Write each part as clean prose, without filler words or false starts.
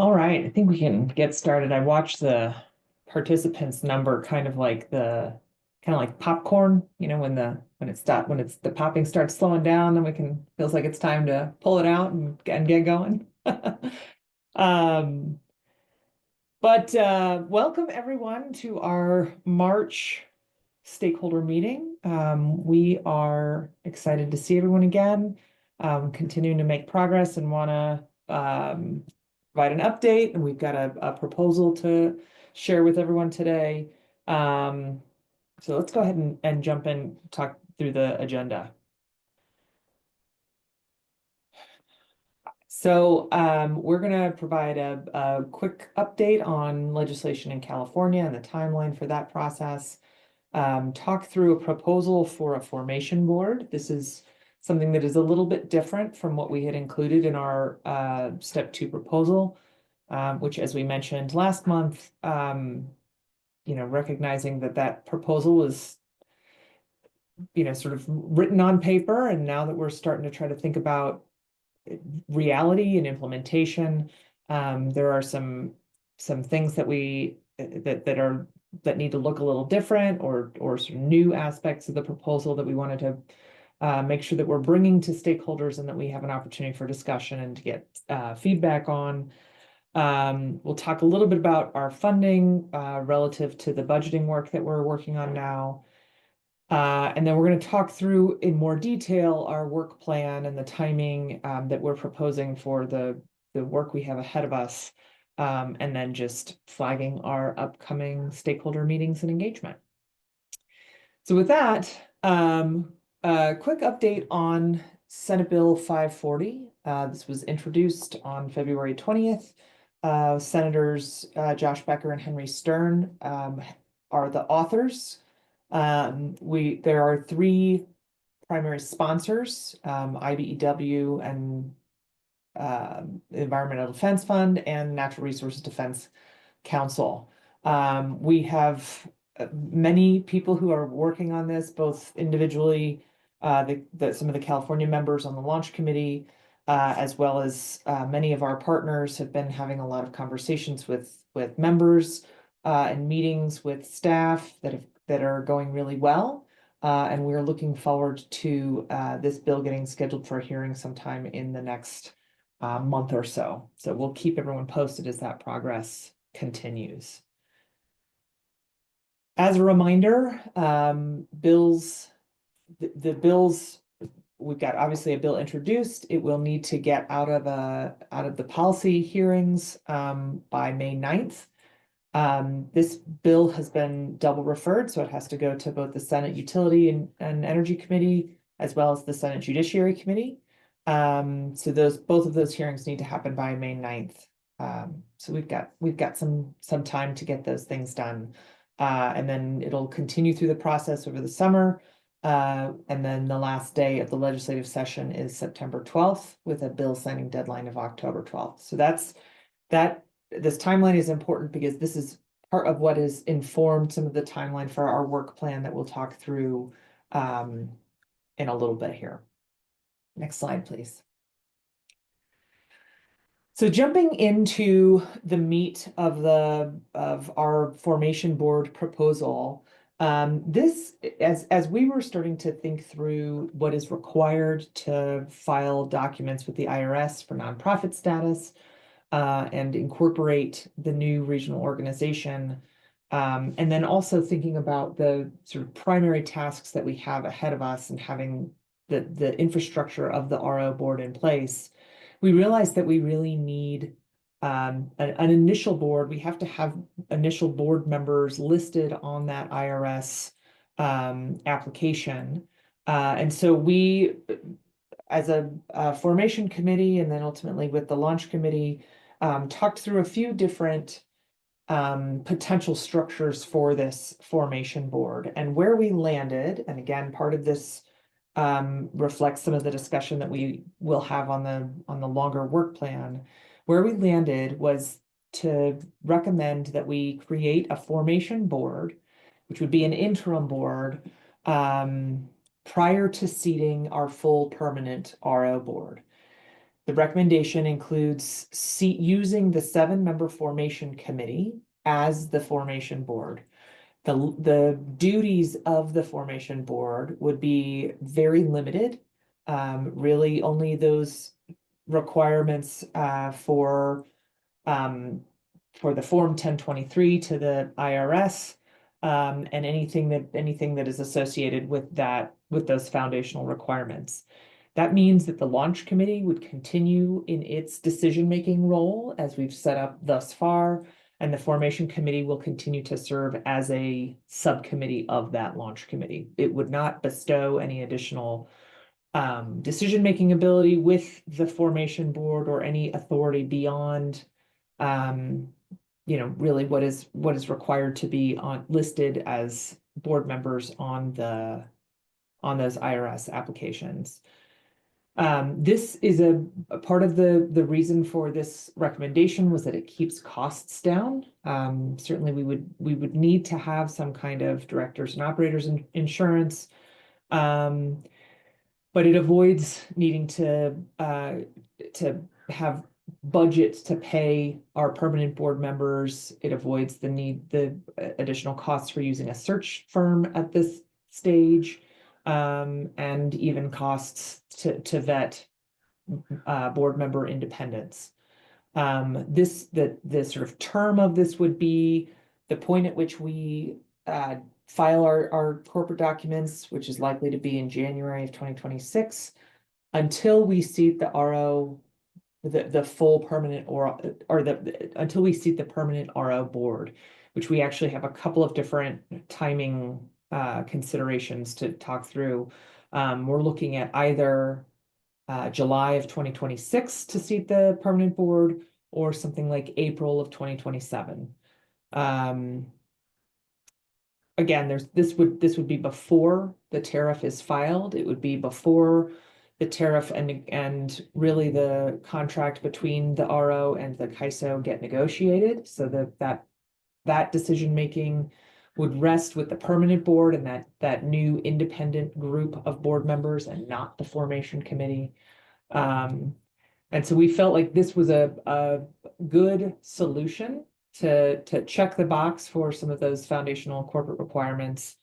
All right, I think we can get started. I watched the participants number kind of like popcorn, when it's the popping starts slowing down, then we can feels like it's time to pull it out and get going. Um, but welcome everyone to our March stakeholder meeting. We are excited to see everyone again, continuing to make progress and want to provide an update. And we've got a proposal to share with everyone today. So let's go ahead and jump in, talk through the agenda. So we're going to provide a quick update on legislation in California and the timeline for that process. Talk through a proposal for a formation board. This is something that is a little bit different from what we had included in our step 2 proposal, which, as we mentioned last month, recognizing that proposal was sort of written on paper, and now that we're starting to try to think about reality and implementation, there are some things that that need to look a little different, or sort of new aspects of the proposal that we wanted to make sure that we're bringing to stakeholders and that we have an opportunity for discussion and to get feedback on. We'll talk a little bit about our funding relative to the budgeting work that we're working on now. And then we're going to talk through in more detail our work plan and the timing that we're proposing for the work we have ahead of us, and then just flagging our upcoming stakeholder meetings and engagement. So with that, a quick update on Senate Bill 540. This was introduced on February 20th. Senators Josh Becker and Henry Stern are the authors. There are 3 primary sponsors, IBEW and Environmental Defense Fund and Natural Resources Defense Council. We have many people who are working on this, both individually, some of the California members on the launch committee, as well as many of our partners have been having a lot of conversations with members and meetings with staff that are going really well. And we're looking forward to this bill getting scheduled for a hearing sometime in the next month or so. So we'll keep everyone posted as that progress continues. As a reminder, the bills, we've got obviously a bill introduced. It will need to get out of the policy hearings by May 9th. This bill has been double referred, so it has to go to both the Senate Utility and Energy Committee as well as the Senate Judiciary Committee. So both of those hearings need to happen by May 9th. So we've got some time to get those things done. And then it'll continue through the process over the summer. And then the last day of the legislative session is September 12th with a bill signing deadline of October 12th. So this timeline is important because this is part of what has informed some of the timeline for our work plan that we'll talk through in a little bit here. Next slide, please. So jumping into the meat of our formation board proposal, as we were starting to think through what is required to file documents with the IRS for nonprofit status and incorporate the new regional organization, and then also thinking about the sort of primary tasks that we have ahead of us and having the infrastructure of the RO board in place, we realized that we really need an initial board. We have to have initial board members listed on that IRS application. And so we, as a formation committee, and then ultimately with the launch committee, talked through a few different potential structures for this formation board. And where we landed, and again, part of this reflects some of the discussion that we will have on the longer work plan. Where we landed was to recommend that we create a formation board, which would be an interim board, prior to seating our full permanent RO board. The recommendation includes using the 7-member formation committee as the formation board. The duties of the formation board would be very limited. Really only those requirements for the Form 1023 to the IRS, and anything that is associated with those foundational requirements. That means that the launch committee would continue in its decision-making role as we've set up thus far, and the formation committee will continue to serve as a subcommittee of that launch committee. It would not bestow any additional decision-making ability with the formation board or any authority beyond really what is required to be listed as board members on those IRS applications. This is a part of the reason for this recommendation was that it keeps costs down. Certainly we would need to have some kind of directors and operators insurance, but it avoids needing to have budgets to pay our permanent board members. It avoids the additional costs for using a search firm at this stage, and even costs to vet board member independence. The sort of term of this would be the point at which we file our corporate documents, which is likely to be in January of 2026, until we seat the RO, the full permanent until we seat the permanent RO board, which we actually have a couple of different timing considerations to talk through. We're looking at either July of 2026 to seat the permanent board, or something like April of 2027. Again, this would be before the tariff is filed. It would be before the tariff and really the contract between the RO and the CAISO get negotiated, so that decision making would rest with the permanent board and that new independent group of board members, and not the formation committee. And so we felt like this was a good solution to check the box for some of those foundational corporate requirements,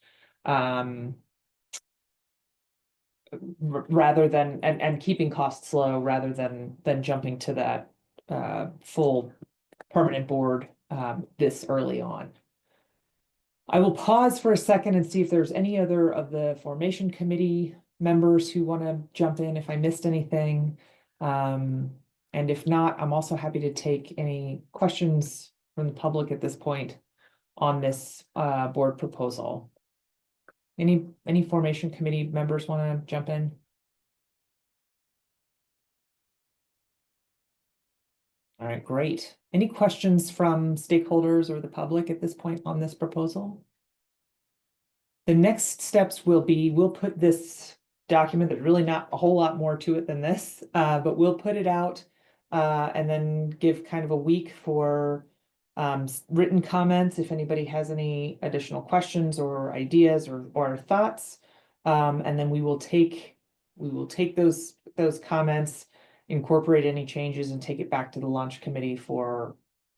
rather than and keeping costs low, rather than jumping to that full permanent board this early on. I will pause for a second and see if there's any other of the formation committee members who want to jump in if I missed anything. And if not, I'm also happy to take any questions from the public at this point on this board proposal. Any formation committee members want to jump in? All right, great. Any questions from stakeholders or the public at this point on this proposal? The next steps will be, we'll put this document, there's really not a whole lot more to it than this, but we'll put it out and then give kind of a week for written comments if anybody has any additional questions or ideas or thoughts. And then we will take those comments, incorporate any changes, and take it back to the launch committee for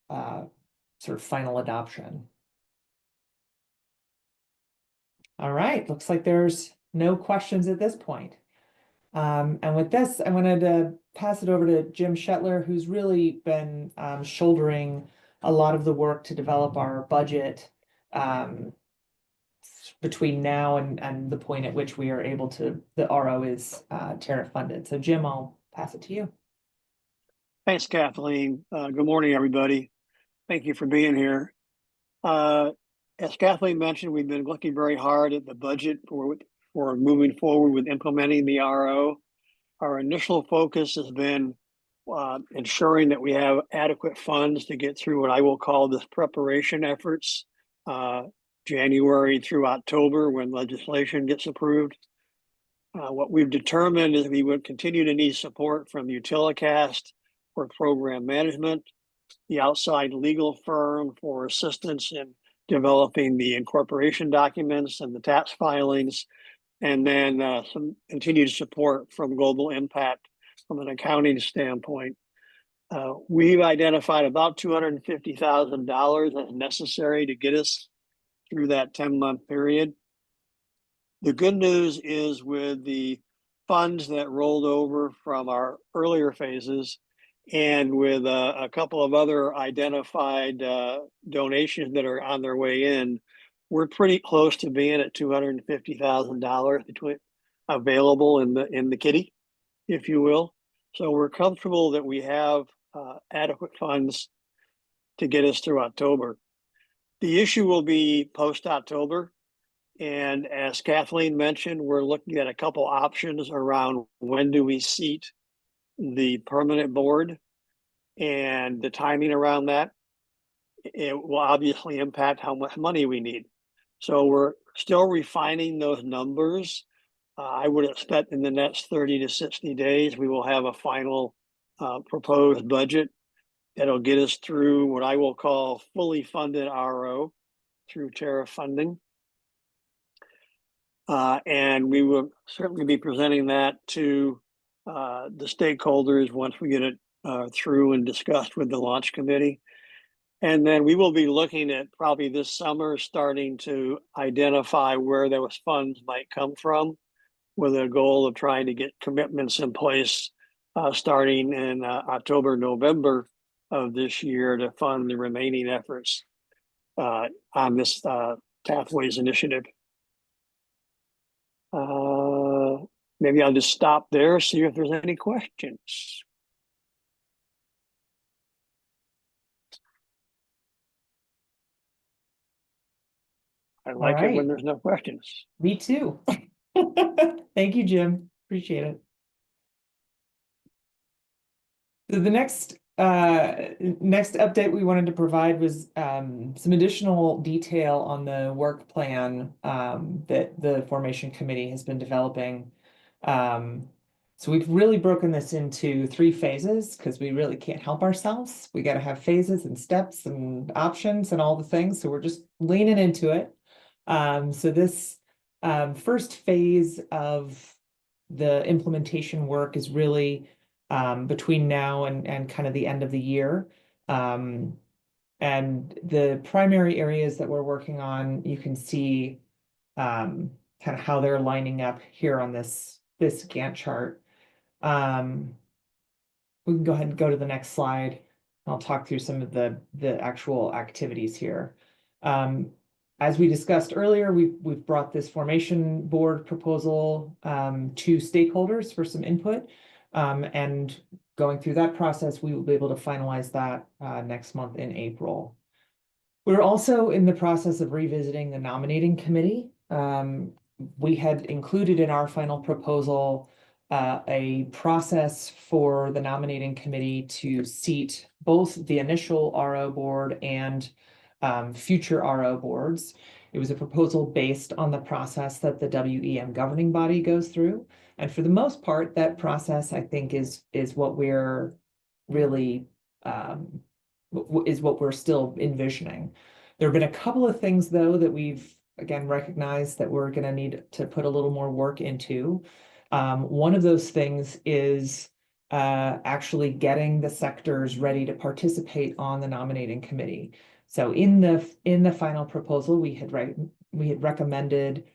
sort of final adoption. All right, looks like there's no questions at this point. And with this, I wanted to pass it over to Jim Shetler, who's really been shouldering a lot of the work to develop our budget between now and the point at which we are able to, the RO is tariff funded. So Jim, I'll pass it to you. Thanks, Kathleen. Good morning, everybody. Thank you for being here. As Kathleen mentioned, we've been looking very hard at the budget for moving forward with implementing the RO. Our initial focus has been ensuring that we have adequate funds to get through what I will call this preparation efforts, January through October, when legislation gets approved. What we've determined is we would continue to need support from Utilicast for program management, the outside legal firm for assistance in developing the incorporation documents and the tax filings, and then some continued support from Global Impact from an accounting standpoint. We've identified about $250,000 as necessary to get us through that 10-month period. The good news is with the funds that rolled over from our earlier phases and with a couple of other identified donations that are on their way in, we're pretty close to being at $250,000 between available in the kitty, if you will. So we're comfortable that we have adequate funds to get us through October. The issue will be post-October. And as Kathleen mentioned, we're looking at a couple options around when do we seat the permanent board and the timing around that. It will obviously impact how much money we need. So we're still refining those numbers. I would expect in the next 30 to 60 days, we will have a final proposed budget that'll get us through what I will call fully funded RO through tariff funding. And we will certainly be presenting that to the stakeholders once we get it through and discussed with the launch committee. And then we will be looking at probably this summer starting to identify where those funds might come from with a goal of trying to get commitments in place starting in October, November of this year to fund the remaining efforts on this Pathways initiative. Maybe I'll just stop there, see if there's any questions. I like it when there's no questions. Me too. Thank you, Jim. Appreciate it. So the next update we wanted to provide was some additional detail on the work plan that the formation committee has been developing. So we've really broken this into 3 phases because we really can't help ourselves. We got to have phases and steps and options and all the things. So we're just leaning into it. So this first phase of the implementation work is really between now and kind of the end of the year. And the primary areas that we're working on, you can see kind of how they're lining up here on this Gantt chart. We can go ahead and go to the next slide. I'll talk through some of the actual activities here. As we discussed earlier, we've brought this formation board proposal to stakeholders for some input. And going through that process, we will be able to finalize that next month in April. We're also in the process of revisiting the nominating committee. We had included in our final proposal a process for the nominating committee to seat both the initial RO board and future RO boards. It was a proposal based on the process that the WEM governing body goes through. And for the most part, that process, I think, is what we're really is what we're still envisioning. There have been a couple of things, though, that we've, again, recognized that we're going to need to put a little more work into. One of those things is actually getting the sectors ready to participate on the nominating committee. So in the final proposal, we had recommended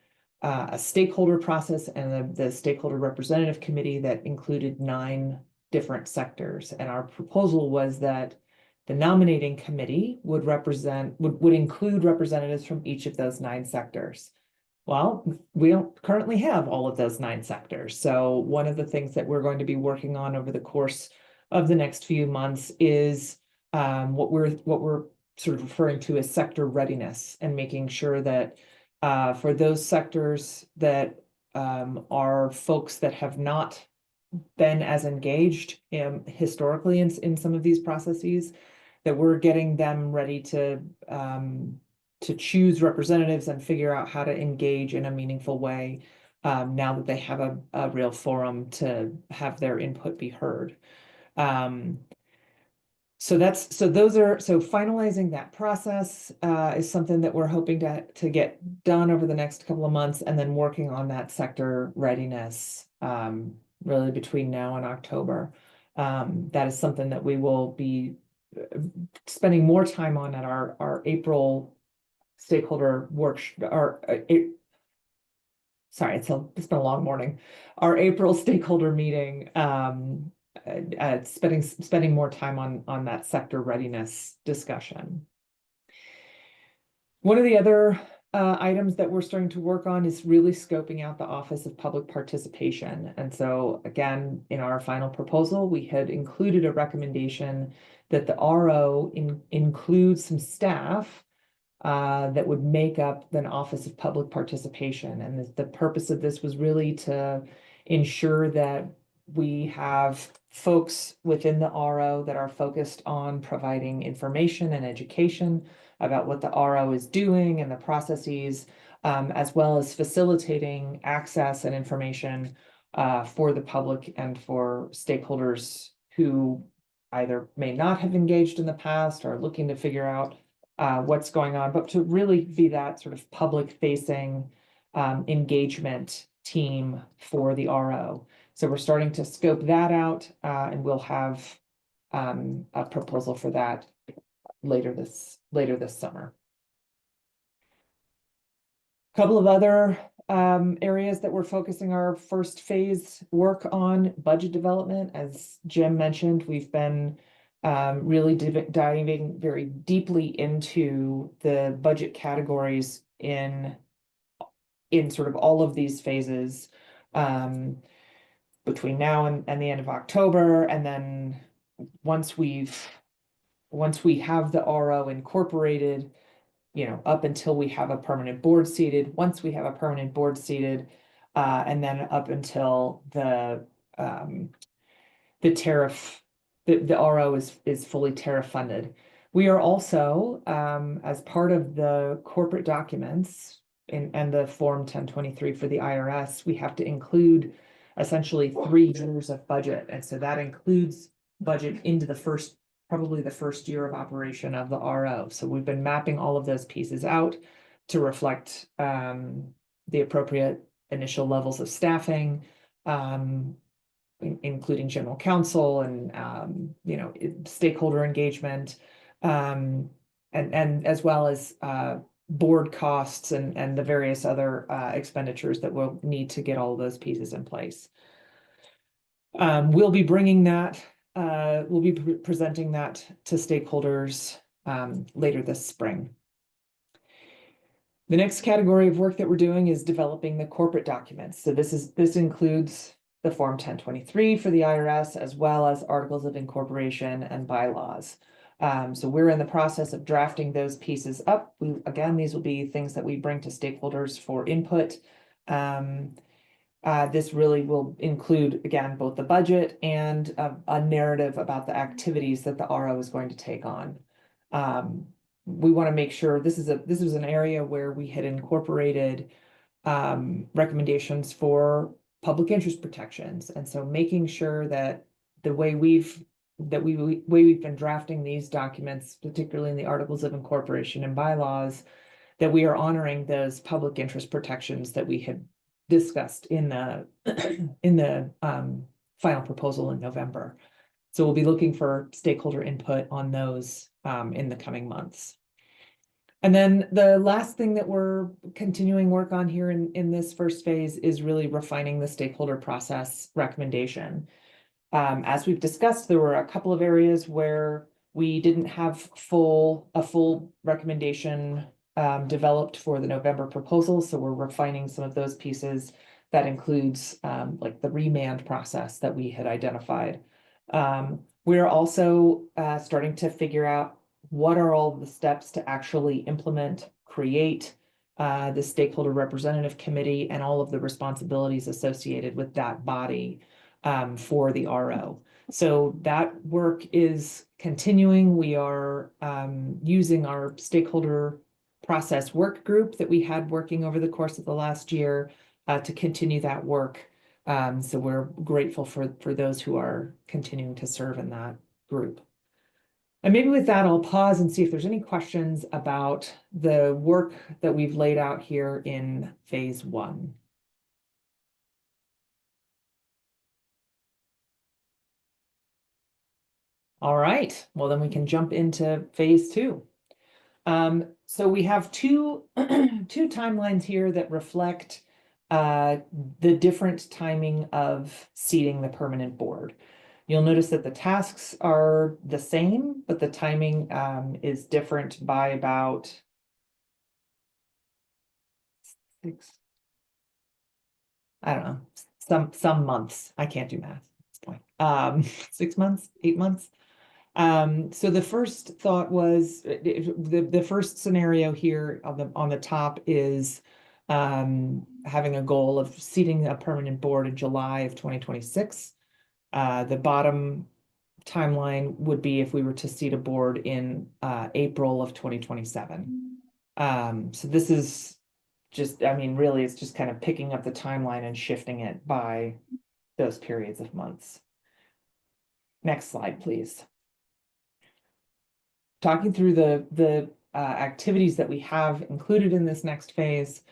a stakeholder process and the stakeholder representative committee that included 9 different sectors. And our proposal was that the nominating committee would include representatives from each of those 9 sectors. Well, we don't currently have all of those 9 sectors. So one of the things that we're going to be working on over the course of the next few months is what we're sort of referring to as sector readiness, and making sure that for those sectors that are folks that have not been as engaged historically in some of these processes, that we're getting them ready to choose representatives and figure out how to engage in a meaningful way now that they have a real forum to have their input be heard. So finalizing that process is something that we're hoping to get done over the next couple of months, and then working on that sector readiness really between now and October. That is something that we will be spending more time on at our April stakeholder sorry, it's been a long morning. Our April stakeholder meeting, spending more time on that sector readiness discussion. One of the other items that we're starting to work on is really scoping out the Office of Public Participation. And so again, in our final proposal, we had included a recommendation that the RO include some staff that would make up an Office of Public Participation. And the purpose of this was really to ensure that we have folks within the RO that are focused on providing information and education about what the RO is doing and the processes, as well as facilitating access and information for the public and for stakeholders who either may not have engaged in the past or are looking to figure out what's going on, but to really be that sort of public-facing engagement team for the RO. So we're starting to scope that out, and we'll have a proposal for that later this summer. A couple of other areas that we're focusing our first phase work on: budget development. As Jim mentioned, we've been really diving very deeply into the budget categories in sort of all of these phases between now and the end of October. And then once we have the RO incorporated, up until we have a permanent board seated, once we have a permanent board seated, and then up until the tariff, the RO is fully tariff funded. We are also, as part of the corporate documents and the Form 1023 for the IRS, we have to include essentially 3 years of budget. And so that includes budget into probably the first year of operation of the RO. So we've been mapping all of those pieces out to reflect the appropriate initial levels of staffing, including general counsel and stakeholder engagement, and as well as board costs and the various other expenditures that we'll need to get all of those pieces in place. We'll be bringing that. We'll be presenting that to stakeholders later this spring. The next category of work that we're doing is developing the corporate documents. So this includes the Form 1023 for the IRS, as well as articles of incorporation and bylaws. So we're in the process of drafting those pieces up. Again, these will be things that we bring to stakeholders for input. This really will include, again, both the budget and a narrative about the activities that the RO is going to take on. We want to make sure this was an area where we had incorporated recommendations for public interest protections, and so making sure that the way we've been drafting these documents, particularly in the articles of incorporation and bylaws, that we are honoring those public interest protections that we had discussed in the final proposal in November. So we'll be looking for stakeholder input on those in the coming months. And then the last thing that we're continuing work on here in this first phase is really refining the stakeholder process recommendation. As we've discussed, there were a couple of areas where we didn't have a full recommendation developed for the November proposal. So we're refining some of those pieces. That includes like the remand process that we had identified. We're also starting to figure out what are all the steps to actually implement, create the stakeholder representative committee and all of the responsibilities associated with that body for the RO. So that work is continuing. We are using our stakeholder process work group that we had working over the course of the last year to continue that work. So we're grateful for those who are continuing to serve in that group. And maybe with that, I'll pause and see if there's any questions about the work that we've laid out here in phase 1. All right, well, then we can jump into phase two. So we have two two timelines here that reflect the different timing of seating the permanent board. You'll notice that the tasks are the same, but the timing is different by about six, I don't know, some months. I can't do math at this point. 6 months, 8 months. So the first thought was the first scenario here on the top is having a goal of seating a permanent board in July of 2026. The bottom timeline would be if we were to seat a board in April of 2027. So this is just, I mean, really, it's just kind of picking up the timeline and shifting it by those periods of months. Next slide, please. Talking through the activities that we have included in this next phase,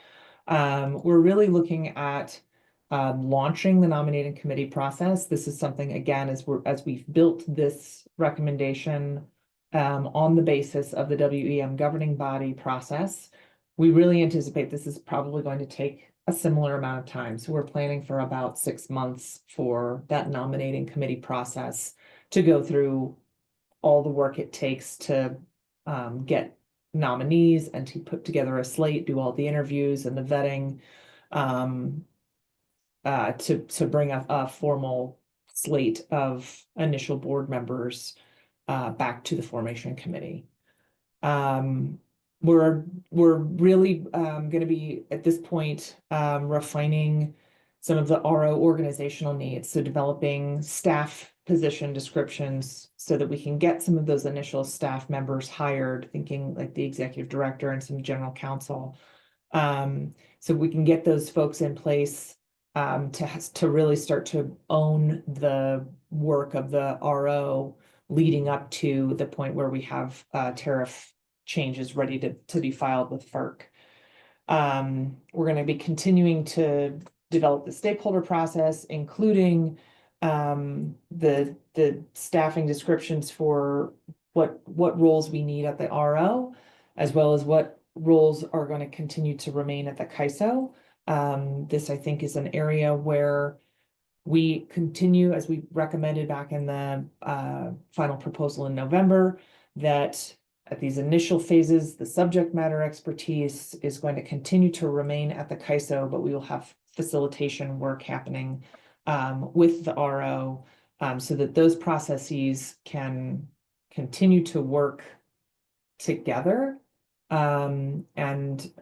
we're really looking at launching the nominating committee process. This is something, again, as we've built this recommendation on the basis of the WEM governing body process, we really anticipate this is probably going to take a similar amount of time. So we're planning for about 6 months for that nominating committee process to go through all the work it takes to get nominees and to put together a slate, do all the interviews and the vetting, to bring a formal slate of initial board members back to the formation committee. We're really going to be at this point refining some of the RO organizational needs, so developing staff position descriptions so that we can get some of those initial staff members hired, thinking like the executive director and some general counsel. So we can get those folks in place to really start to own the work of the RO leading up to the point where we have tariff changes ready to be filed with FERC. We're going to be continuing to develop the stakeholder process, including the staffing descriptions for what roles we need at the RO, as well as what roles are going to continue to remain at the CAISO. This, I think, is an area where we continue, as we recommended back in the final proposal in November, that at these initial phases, the subject matter expertise is going to continue to remain at the CAISO, but we will have facilitation work happening with the RO so that those processes can continue to work together and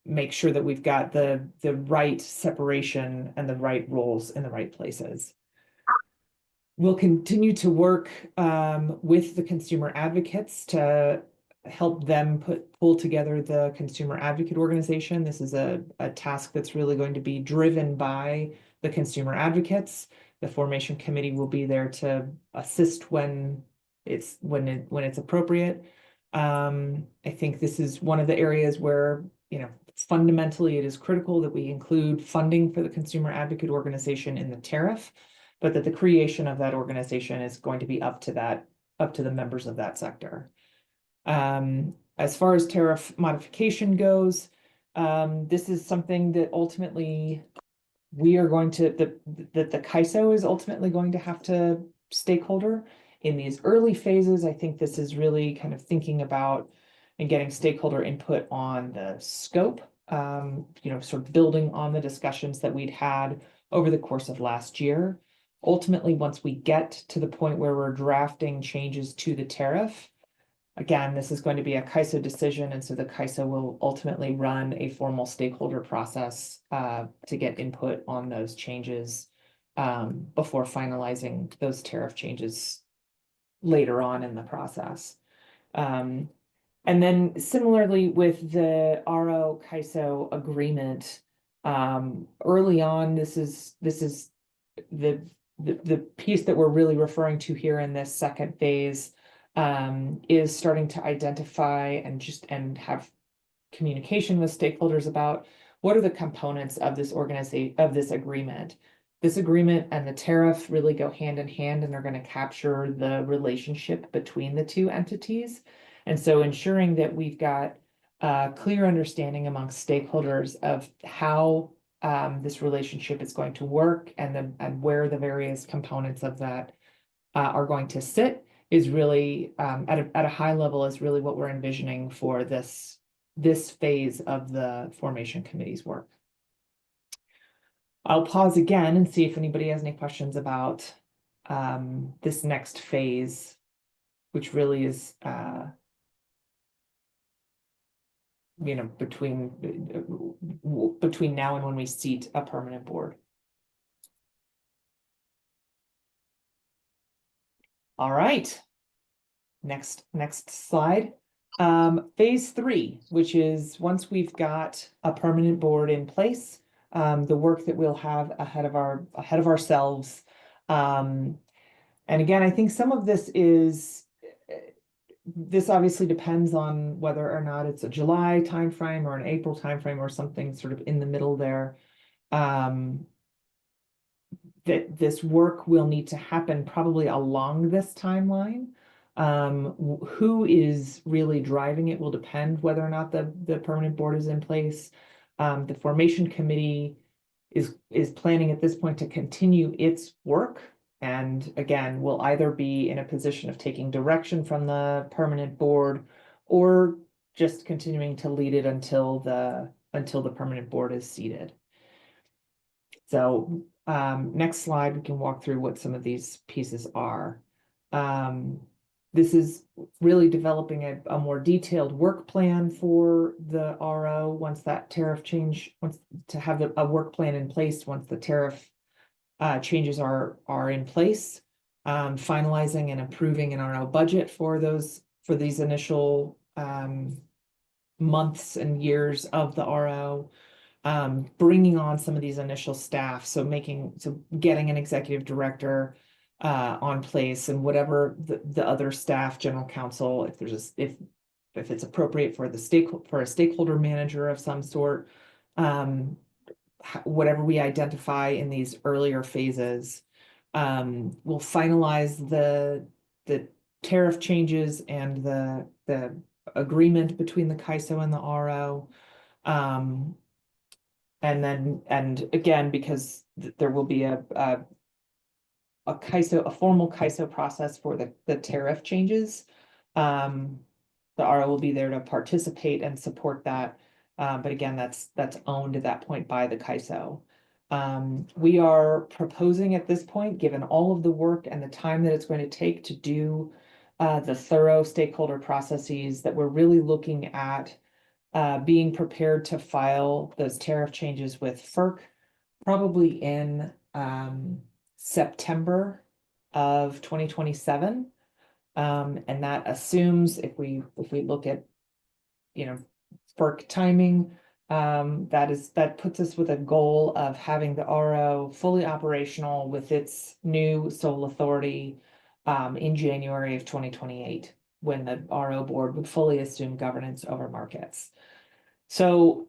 make sure that we've got the right separation and the right roles in the right places. We'll continue to work with the consumer advocates to help them pull together the consumer advocate organization. This is a task that's really going to be driven by the consumer advocates. The formation committee will be there to assist when it's appropriate. I think this is one of the areas where, fundamentally it is critical that we include funding for the consumer advocate organization in the tariff, but that the creation of that organization is going to be up to the members of that sector. As far as tariff modification goes, this is something that ultimately we are going to, that the CAISO is ultimately going to have to stakeholder. In these early phases, I think this is really kind of thinking about and getting stakeholder input on the scope, sort of building on the discussions that we'd had over the course of last year. Ultimately, once we get to the point where we're drafting changes to the tariff, again, this is going to be a CAISO decision, and so the CAISO will ultimately run a formal stakeholder process to get input on those changes before finalizing those tariff changes later on in the process. And then similarly with the RO CAISO agreement, early on, this is the piece that we're really referring to here in this second phase is starting to identify and have communication with stakeholders about what are the components of this agreement. this agreement and the tariff really go hand in hand and are going to capture the relationship between the two entities. And so ensuring that we've got a clear understanding amongst stakeholders of how this relationship is going to work and where the various components of that are going to sit is really at a high level is really what we're envisioning for this phase of the formation committee's work. I'll pause again and see if anybody has any questions about this next phase, which really is between now and when we seat a permanent board. All right. Next slide. Phase 3, which is once we've got a permanent board in place, the work that we'll have ahead of ourselves. And again, I think some of this obviously depends on whether or not it's a July timeframe or an April timeframe or something sort of in the middle there. That this work will need to happen probably along this timeline. Who is really driving it will depend whether or not the permanent board is in place. The formation committee is planning at this point to continue its work. And again, will either be in a position of taking direction from the permanent board or just continuing to lead it until the permanent board is seated. So next slide, we can walk through what some of these pieces are. This is really developing a more detailed work plan for the RO once that tariff change, to have a work plan in place once the tariff changes are in place. Finalizing and approving an RO budget for these initial months and years of the RO. Bringing on some of these initial staff, so getting an executive director on place, and whatever the other staff, general counsel, if it's appropriate for a stakeholder manager of some sort, whatever we identify in these earlier phases, we'll finalize the tariff changes and the agreement between the CAISO and the RO. And again, because there will be a formal CAISO process for the tariff changes. The RO will be there to participate and support that. But again, that's owned at that point by the CAISO. We are proposing at this point, given all of the work and the time that it's going to take to do the thorough stakeholder processes, that we're really looking at being prepared to file those tariff changes with FERC probably in September of 2027. And that assumes if we look at, FERC timing, that puts us with a goal of having the RO fully operational with its new sole authority in January of 2028, when the RO board would fully assume governance over markets. So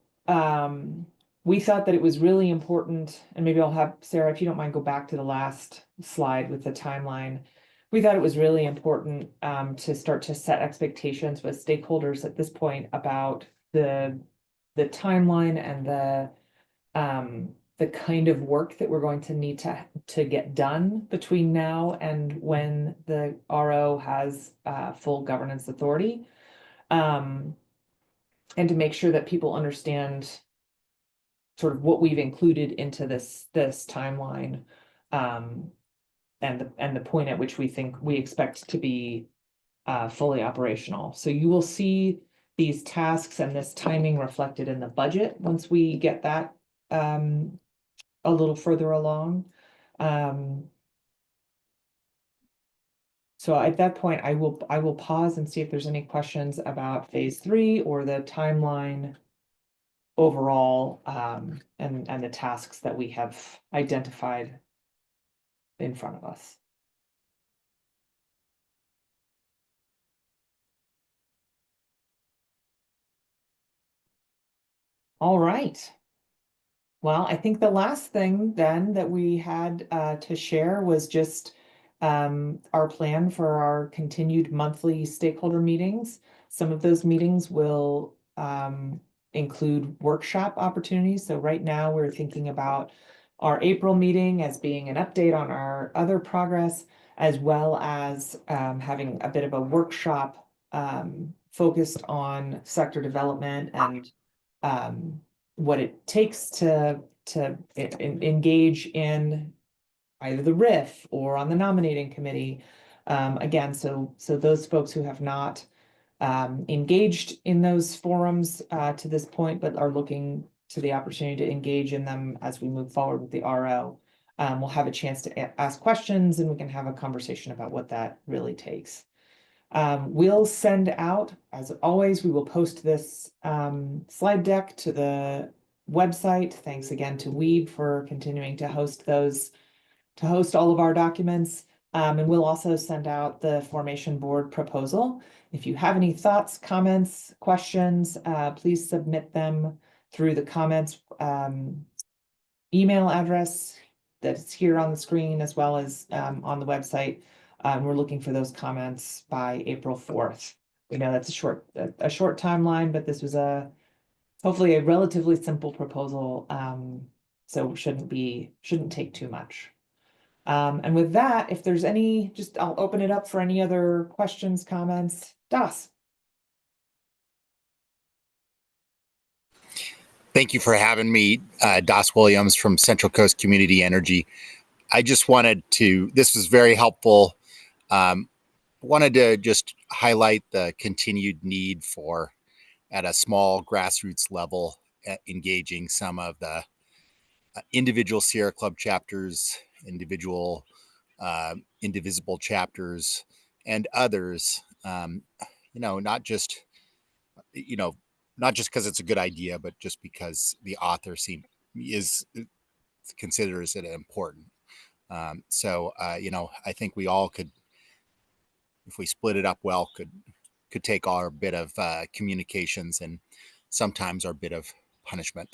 we thought that it was really important, and maybe I'll have Sarah, if you don't mind, go back to the last slide with the timeline. We thought it was really important to start to set expectations with stakeholders at this point about the timeline and the kind of work that we're going to need to get done between now and when the RO has full governance authority. And to make sure that people understand sort of what we've included into this timeline, and the point at which we expect to be fully operational. So you will see these tasks and this timing reflected in the budget once we get that a little further along. So at that point, I will pause and see if there's any questions about phase 3 or the timeline overall, and the tasks that we have identified in front of us. All right. Well, I think the last thing then that we had to share was just our plan for our continued monthly stakeholder meetings. Some of those meetings will include workshop opportunities. So right now we're thinking about our April meeting as being an update on our other progress, as well as having a bit of a workshop focused on sector development and what it takes to engage in either the RIF or on the nominating committee. Again, so those folks who have not engaged in those forums to this point, but are looking to the opportunity to engage in them as we move forward with the RO, we'll have a chance to ask questions and we can have a conversation about what that really takes. We'll send out, as always, we will post this slide deck to the website. Thanks again to Weed for continuing to host those, to host all of our documents. And we'll also send out the formation board proposal. If you have any thoughts, comments, questions, please submit them through the comments email address that's here on the screen, as well as on the website. We're looking for those comments by April 4th. We know that's a short timeline, but this was hopefully a relatively simple proposal. So shouldn't take too much. And with that, if there's any, I'll open it up for any other questions, comments. Das. Thank you for having me, Das Williams from Central Coast Community Energy. I just wanted to, this was very helpful. Wanted to just highlight the continued need for, at a small grassroots level, engaging some of the individual Sierra Club chapters, individual indivisible chapters, and others. Not just, not just because it's a good idea, but just because the author considers it important. I think we all could, if we split it up well, could take our bit of communications and sometimes our bit of punishment.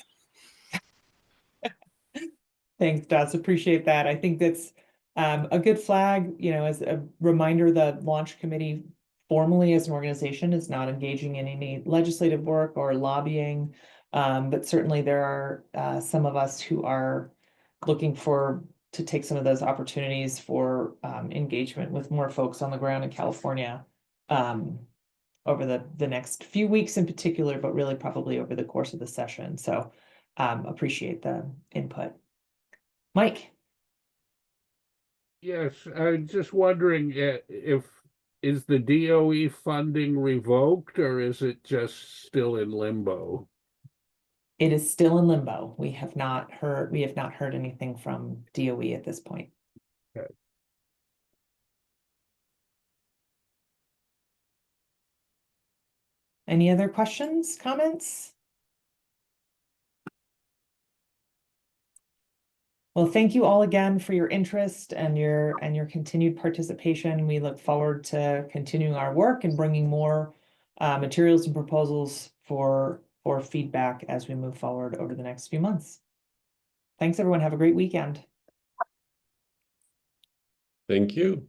Thanks, Das. Appreciate that. I think that's a good flag, as a reminder, the launch committee formally as an organization is not engaging in any legislative work or lobbying. But certainly there are some of us who are looking to take some of those opportunities for engagement with more folks on the ground in California over the next few weeks in particular, but really probably over the course of the session. So appreciate the input. Mike. Yes, I was just wondering is the DOE funding revoked or is it just still in limbo? It is still in limbo. We have not heard anything from DOE at this point. Okay. Any other questions, comments? Well, thank you all again for your interest and your continued participation. We look forward to continuing our work and bringing more materials and proposals for feedback as we move forward over the next few months. Thanks, everyone. Have a great weekend. Thank you.